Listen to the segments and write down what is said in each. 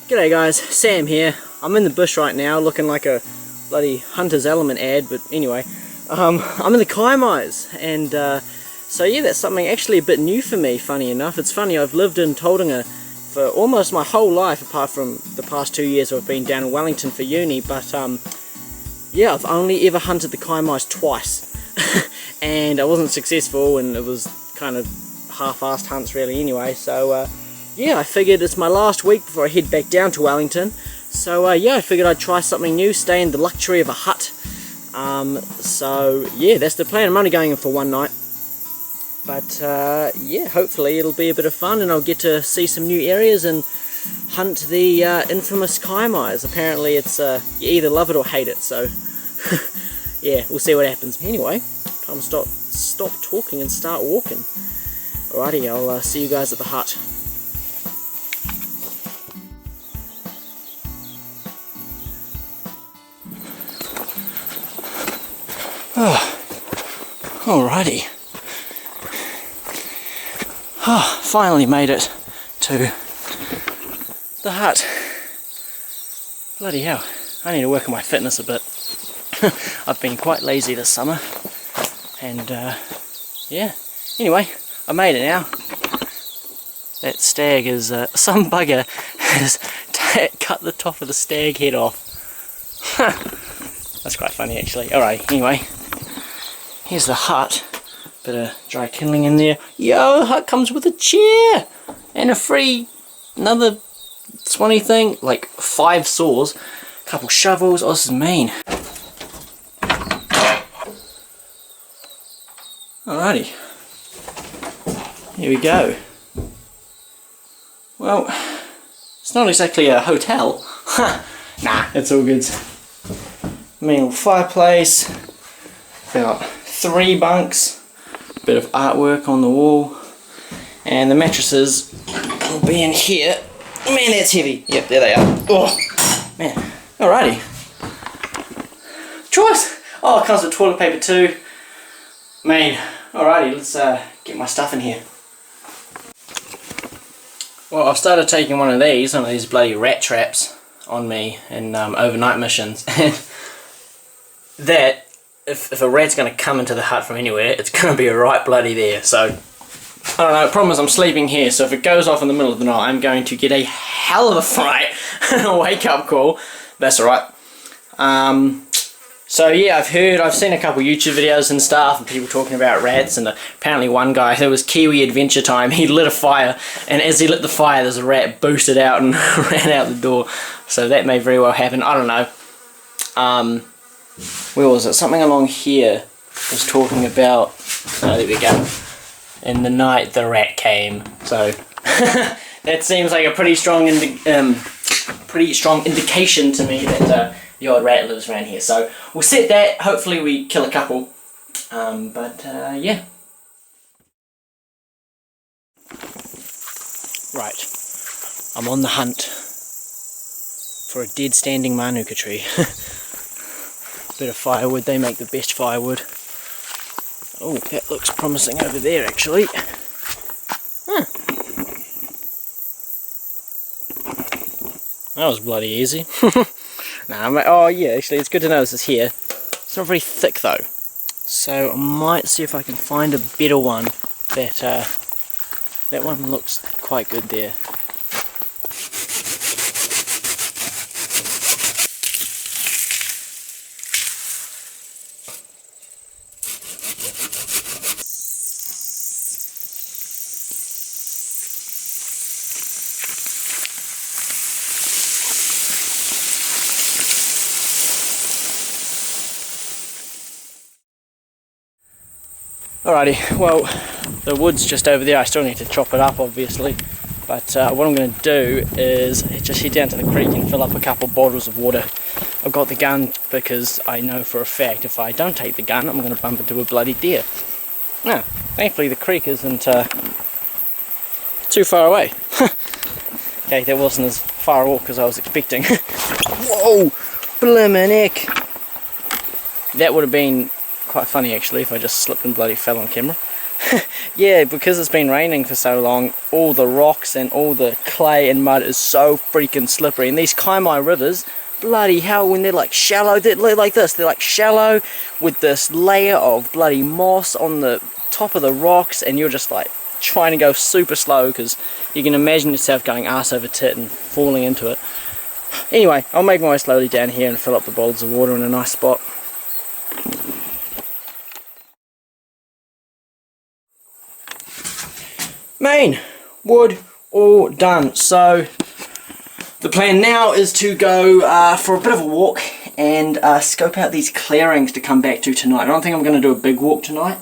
G'day guys, Sam here. I'm in the bush right now looking like a bloody Hunter's Element ad, but anyway. I'm in the Kaimais, and so yeah, that's something actually a bit new for me, funny enough. It's funny, I've lived in Tauranga for almost my whole life, apart from the past 2 years I've been down in Wellington for uni, but yeah, I've only ever hunted the Kaimais twice. And I wasn't successful, and it was kind of half-assed hunts really anyway, so yeah, I figured it's my last week before I head back down to Wellington, so yeah, I figured I'd try something new, stay in the luxury of a hut. So yeah, that's the plan. I'm only going in for one night, but yeah, hopefully it'll be a bit of fun and I'll get to see some new areas and hunt the infamous Kaimais. Apparently it's you either love it or hate it, so yeah, we'll see what happens. Anyway, time to stop talking and start walking. Alrighty, I'll see you guys at the hut. Oh, alrighty. Oh, finally made it to the hut. Bloody hell, I need to work on my fitness a bit. I've been quite lazy this summer, and yeah, anyway, I made it now. That stag is, some bugger has cut the top of the stag head off. That's quite funny actually. Alright, anyway, here's the hut. Bit of dry kindling in there. Yo, the hut comes with a chair and a free another swanny thing, like 5 saws, a couple shovels. Oh, this is mean. Alrighty, here we go. Well, it's not exactly a hotel. Nah, it's all good. Mean little fireplace, about 3 bunks, bit of artwork on the wall, and the mattresses will be in here. Man, that's heavy. Yep, there they are. Oh, man. Alrighty. Choice. Oh, it comes with toilet paper too. Man, alrighty, let's get my stuff in here. Well, I've started taking one of these bloody rat traps on me in overnight missions, and that, if a rat's going to come into the hut from anywhere, it's going to be right bloody there. So, I don't know, the problem is I'm sleeping here, so if it goes off in the middle of the night, I'm going to get a hell of a fright and a wake-up call. That's alright. So yeah, I've seen a couple YouTube videos and stuff, and people talking about rats, and apparently one guy, there was Kiwi Adventure Time, he lit a fire, and as he lit the fire, there's a rat boosted out and ran out the door. So that may very well happen, I don't know. Where was it? Something along here was talking about, oh, there we go. In the night the rat came. So that seems like a pretty strong indication to me that the odd rat lives around here. So we'll set that. Hopefully we kill a couple. Yeah. Right. I'm on the hunt for a dead standing manuka tree. Bit of firewood, they make the best firewood. Oh, that looks promising over there actually. Huh. That was bloody easy. Nah, oh yeah, actually it's good to know this is here. It's not very thick though. So I might see if I can find a better one. That one looks quite good there. Alrighty, well, the wood's just over there. I still need to chop it up obviously, but what I'm going to do is just head down to the creek and fill up a couple bottles of water. I've got the gun because I know for a fact if I don't take the gun I'm going to bump into a bloody deer. Now, thankfully the creek isn't too far away. Okay, that wasn't as far a walk as I was expecting. Whoa! Blimmin' heck! That would have been quite funny actually if I just slipped and bloody fell on camera. yeah, because it's been raining for so long, all the rocks and all the clay and mud is so freaking slippery. And these Kaimai rivers, bloody hell, when they're like shallow, they're like this. They're like shallow with this layer of bloody moss on the top of the rocks, and you're just like trying to go super slow because you can imagine yourself going arse over tit and falling into it. Anyway, I'll make my way slowly down here and fill up the bowls of water in a nice spot. Main wood all done. So the plan now is to go for a bit of a walk and scope out these clearings to come back to tonight. I don't think I'm going to do a big walk tonight,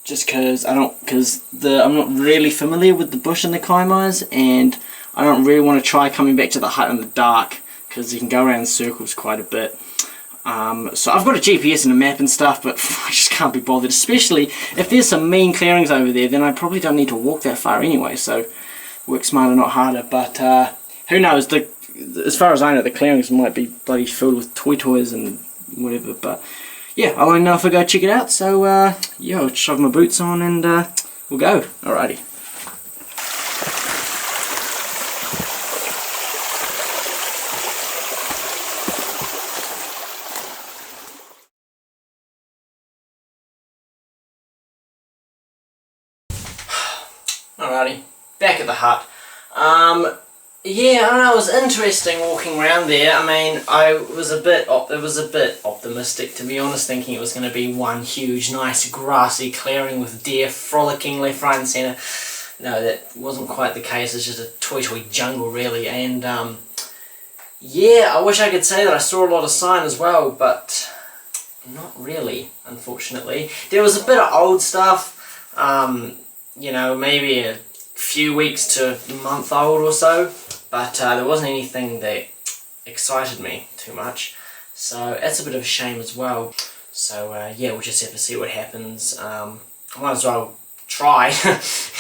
just because I'm not really familiar with the bush in the Kaimais, and I don't really want to try coming back to the hut in the dark because you can go around in circles quite a bit. So I've got a GPS and a map and stuff, but I just can't be bothered, especially if there's some mean clearings over there. Then I probably don't need to walk that far anyway, so work smarter, not harder. But who knows, as far as I know, the clearings might be bloody filled with toys and whatever. But yeah, I'll let you know if I go check it out. So yeah, I'll shove my boots on and we'll go. Alrighty. Alrighty, back at the hut. Yeah, I don't know, it was interesting walking around there. I mean, it was a bit optimistic, to be honest, thinking it was going to be one huge, nice, grassy clearing with deer frolicking left, right and centre. No, that wasn't quite the case. It's just a toy jungle, really. And yeah, I wish I could say that I saw a lot of sign as well, but not really, unfortunately. There was a bit of old stuff, you know, maybe a few weeks to a month old or so, but there wasn't anything that excited me too much, so that's a bit of a shame as well. So yeah, we'll just have to see what happens. I might as well try.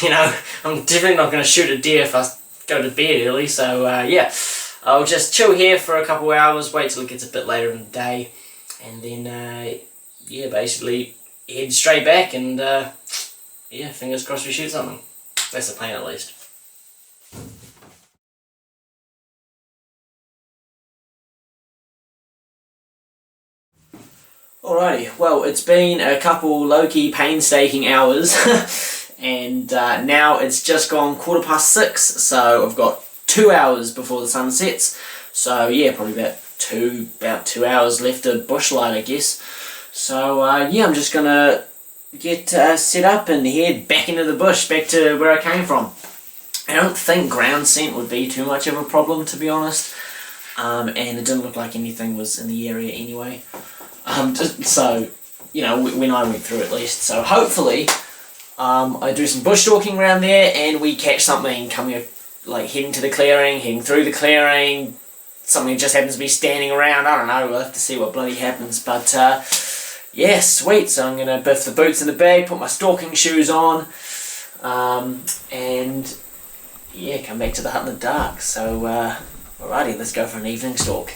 You know, I'm definitely not going to shoot a deer if I go to bed early, so yeah, I'll just chill here for a couple hours, wait till it gets a bit later in the day, and then yeah, basically head straight back and yeah, fingers crossed we shoot something. That's the plan, at least. Alrighty, well, it's been a couple low-key painstaking hours and now it's just gone 6:15, so I've got 2 hours before the sun sets. So yeah, probably about two hours left of bushlight, I guess. So yeah, I'm just gonna get set up and head back into the bush, back to where I came from. I don't think ground scent would be too much of a problem, to be honest, and it didn't look like anything was in the area anyway, just so, you know, when I went through at least. So hopefully I do some bush stalking around there and we catch something coming, like heading to the clearing, heading through the clearing, something just happens to be standing around. I don't know, we'll have to see what bloody happens. But yeah, sweet. So I'm going to biff the boots in the bag, put my stalking shoes on, and yeah, come back to the hut in the dark. So alrighty, let's go for an evening stalk.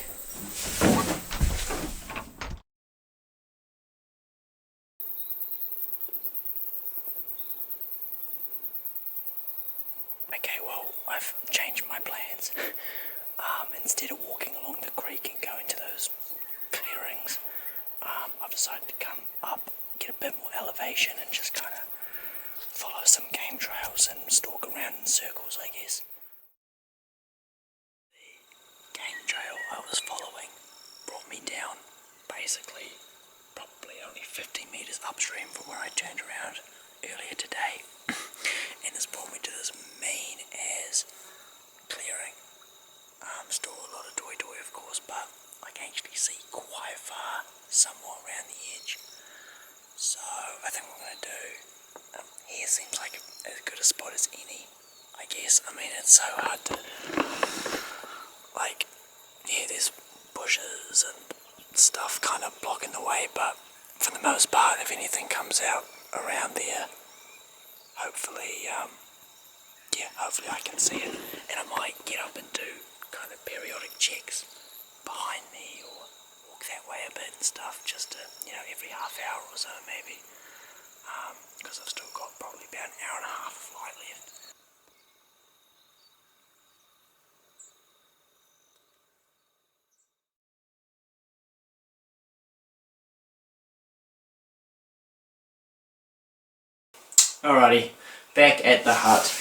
Okay, well, I've changed my plans. Instead of walking along the creek and going to those clearings, I've decided to come up, get a bit more elevation and just kind of follow some game trails and stalk around in circles, I guess. The game trail I was following brought me down basically probably only 50 metres upstream from where I turned around earlier today. And this brought me to this mean as clearing. Still a lot of toy, of course, but I can actually see quite far, somewhat around the edge. So I think what I'm going to do, here seems like as good a spot as any, I guess. I mean, it's so hard to, like, yeah, there's bushes and stuff kind of blocking the way, but for the most part, if anything comes out around there, hopefully, yeah, hopefully I can see it, and I might get up and do kind of periodic checks behind me or walk that way a bit and stuff, just to, you know, every half hour or so maybe. because I've still got probably about an hour and a half of light left. Alrighty, back at the hut.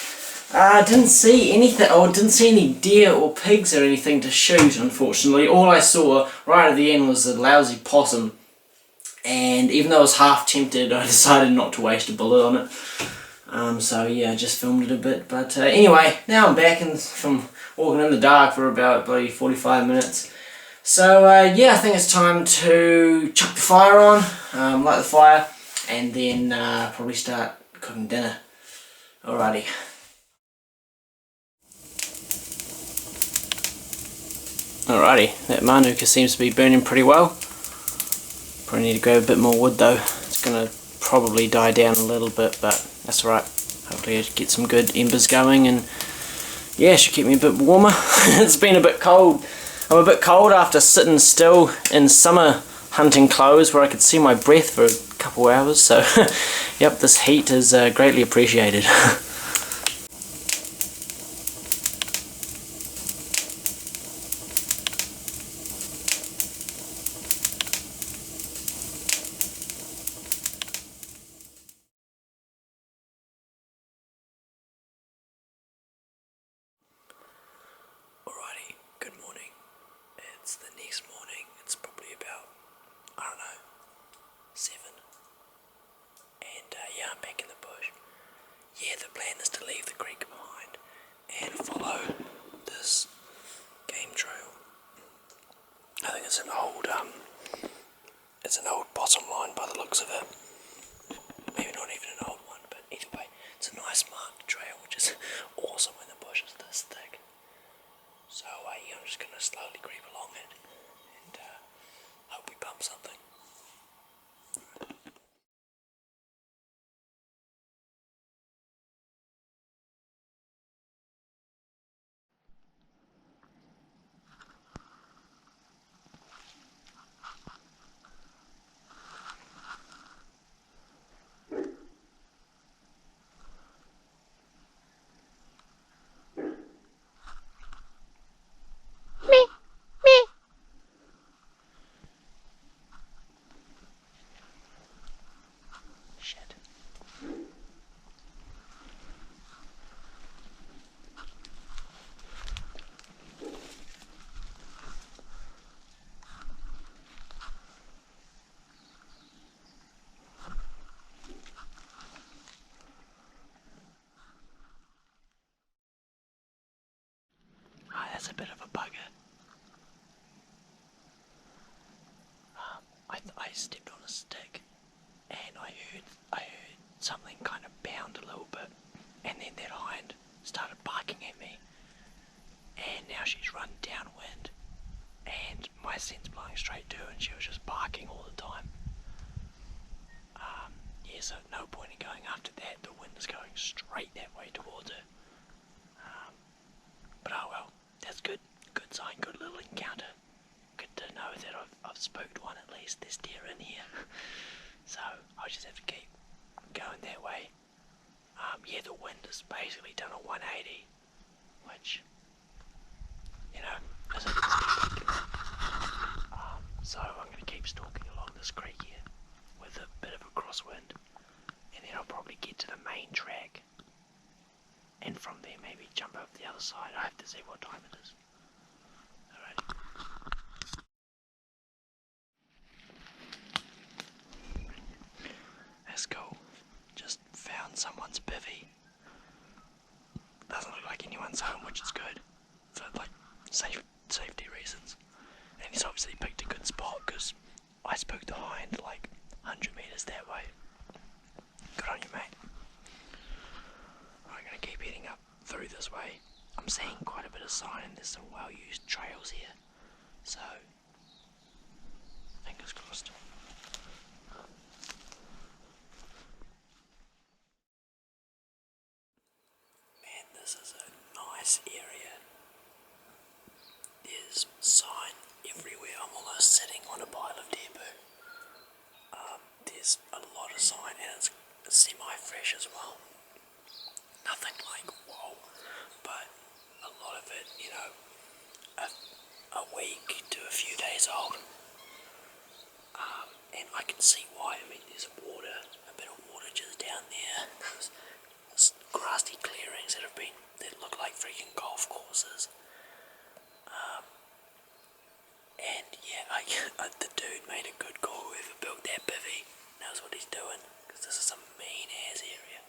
Didn't see anything, or didn't see any deer or pigs or anything to shoot, unfortunately. All I saw right at the end was a lousy possum, and even though I was half tempted, I decided not to waste a bullet on it. So yeah, I just filmed it a bit. But anyway, now I'm back from walking in the dark for about bloody 45 minutes. So yeah, I think it's time to chuck the fire on, light the fire, and then probably start cooking dinner. Alrighty. Alrighty, that manuka seems to be burning pretty well. Probably need to grab a bit more wood though. It's going to probably die down a little bit, but that's alright. Hopefully I get some good embers going, and yeah, should keep me a bit warmer. It's been a bit cold. I'm a bit cold after sitting still in summer hunting clothes where I could see my breath for a couple hours, so yep, this heat is greatly appreciated. Alrighty, good morning. It's the next morning. It's probably about, I don't know, 7. And yeah, I'm back in the bush. Yeah, the plan is to leave the creek behind and follow this game trail. I think it's an old bottom line by the looks of it. Maybe not even an old one, but either way, it's a nice marked trail, which is awesome when the bush is this thick. So yeah, I'm just going to slowly creep along it and hope we bump something. Shit. Ah, that's a bit of a bugger. I stepped on a stick and I heard something kind of bound a little bit, and then that hind started barking at me, and now she's run downwind and my scent's blowing straight to her, and she was just barking all the time. Yeah, so no point in going after that. The wind is going straight that way towards her. But oh well, that's good. Good sign, good little encounter. Good to know that I've spooked one at least. There's deer in here. So I'll just have to keep going that way. Yeah, the wind has basically done a 180, which, you know, isn't so I'm going to keep stalking along this creek here with a bit of a crosswind, and then I'll probably get to the main track, and from there maybe jump over the other side. I have to see what time it is. Alrighty. That's cool. Just found someone's bivvy. Doesn't look like anyone's home, which is good for like safety reasons. And he's obviously picked a good spot because I spooked the hind like 100 meters that way. Good on you, mate. I'm gonna keep heading up through this way. I'm seeing quite a bit of sign and there's some well-used trails here, so fingers crossed. Man, this is a nice area. There's sign everywhere. I'm almost sitting on a pile of deer poo. There's a lot of sign, and it's semi-fresh as well. Nothing like whoa, but a lot of it, you know, a week to a few days old. And I can see why. I mean, there's water, a bit of water just down there. There's grassy clearings that look like freaking golf courses. And yeah, the dude made a good call. Whoever built that bivvy knows what he's doing, because this is a mean ass area.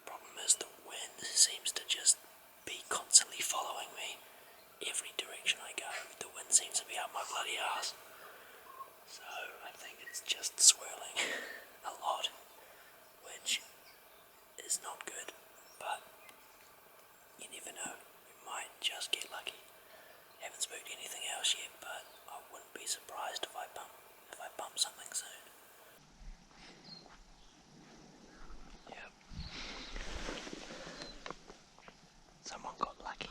Problem is the wind seems to just be constantly following me every direction I go. The wind seems to be up my bloody ass. So I think it's just swirling a lot, which is not good, but you never know. We might just get lucky. Haven't spooked anything else yet, but I wouldn't be surprised if I bump something soon. Yep. Someone got lucky.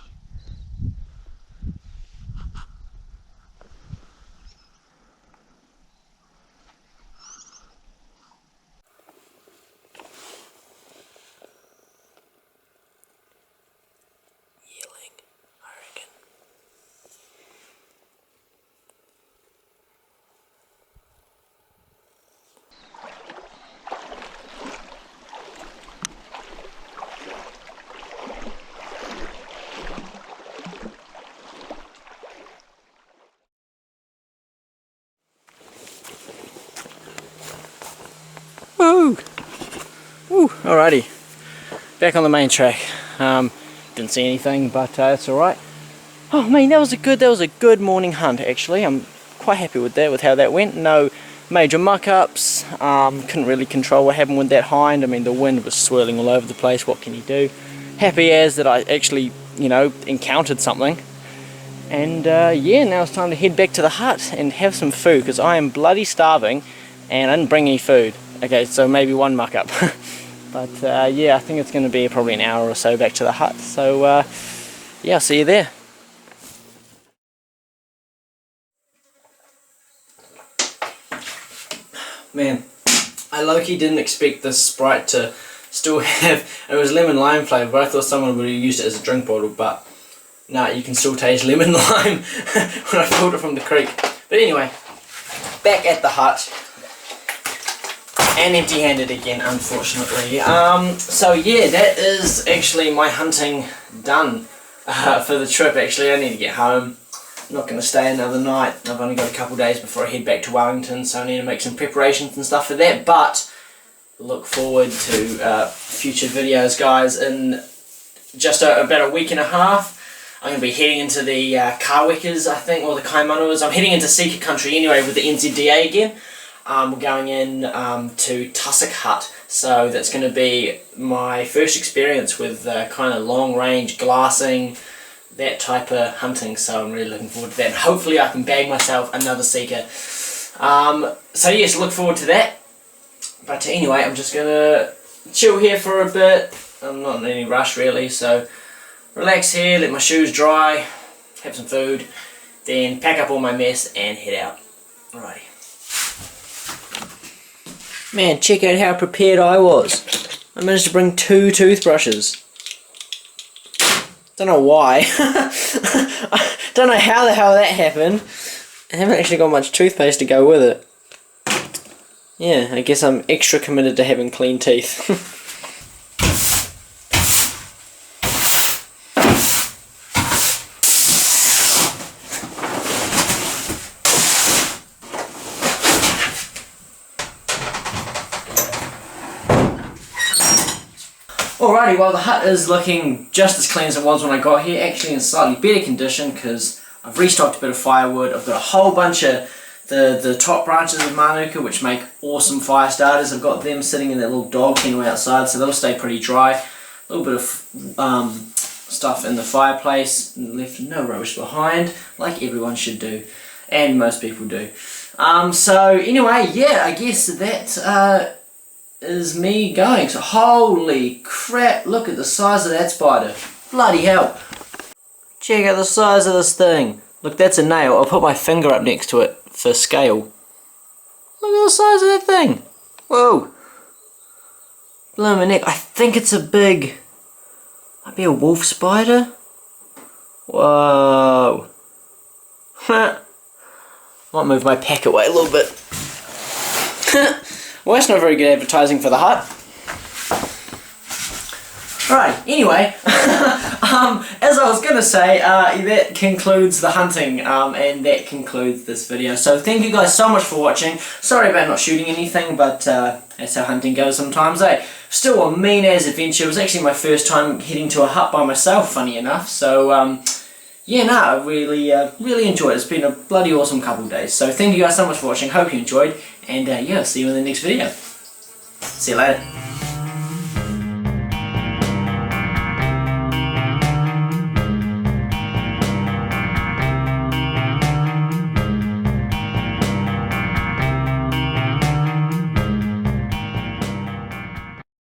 Yelling, I reckon. Woo! Woo! Alrighty, back on the main track. Didn't see anything, but that's alright. Oh man, that was a good morning hunt actually. I'm quite happy with that, with how that went. No major muck-ups. Couldn't really control what happened with that hind. I mean, the wind was swirling all over the place. What can you do? Happy as that I actually, you know, encountered something. And yeah, now it's time to head back to the hut and have some food, because I am bloody starving and I didn't bring any food. Okay, so maybe one muck-up. But yeah, I think it's going to be probably an hour or so back to the hut. So yeah, I'll see you there. Man, I low-key didn't expect this Sprite to still have, it was lemon lime flavour, but I thought someone would have used it as a drink bottle, but nah, you can still taste lemon lime when I pulled it from the creek. But anyway, back at the hut, and empty-handed again, unfortunately. So yeah, that is actually my hunting done for the trip. Actually, I need to get home. I'm not going to stay another night. I've only got a couple days before I head back to Wellington, so I need to make some preparations and stuff for that. But look forward to future videos, guys. In just about a week and a half, I'm going to be heading into the Kawikas, I think, or the Kaimanuas. I'm heading into Seeker country anyway with the NZDA again. We're going in to Tussock Hut, so that's going to be my first experience with kind of long range glassing, that type of hunting, so I'm really looking forward to that, and hopefully I can bag myself another Seeker. So yes, look forward to that. But anyway, I'm just going to chill here for a bit. I'm not in any rush really, so relax here, let my shoes dry, have some food, then pack up all my mess and head out. Alrighty. Man, check out how prepared I was. I managed to bring 2 toothbrushes. Don't know why. I don't know how the hell that happened. I haven't actually got much toothpaste to go with it. Yeah, I guess I'm extra committed to having clean teeth. Alrighty, well the hut is looking just as clean as it was when I got here, actually in slightly better condition because I've restocked a bit of firewood. I've got a whole bunch of the top branches of Manuka which make awesome fire starters. I've got them sitting in that little dog kennel outside, so they'll stay pretty dry. A little bit of stuff in the fireplace, left no rubbish behind, like everyone should do, and most people do. So anyway, yeah, I guess that is me going. So holy crap, look at the size of that spider. Bloody hell. Check out the size of this thing. Look, that's a nail. I'll put my finger up next to it for scale. Look at the size of that thing. Whoa! Blow my neck. I think it's a big... might be a wolf spider? Whoa! Might move my pack away a little bit. Well, that's not very good advertising for the hut. Right, anyway, as I was going to say, that concludes the hunting, and that concludes this video. So thank you guys so much for watching. Sorry about not shooting anything, but that's how hunting goes sometimes, eh? Still a mean-ass adventure. It was actually my first time heading to a hut by myself, funny enough. So, yeah, no, I really enjoyed it. It's been a bloody awesome couple of days. So thank you guys so much for watching. Hope you enjoyed, and yeah, see you in the next video. See you later.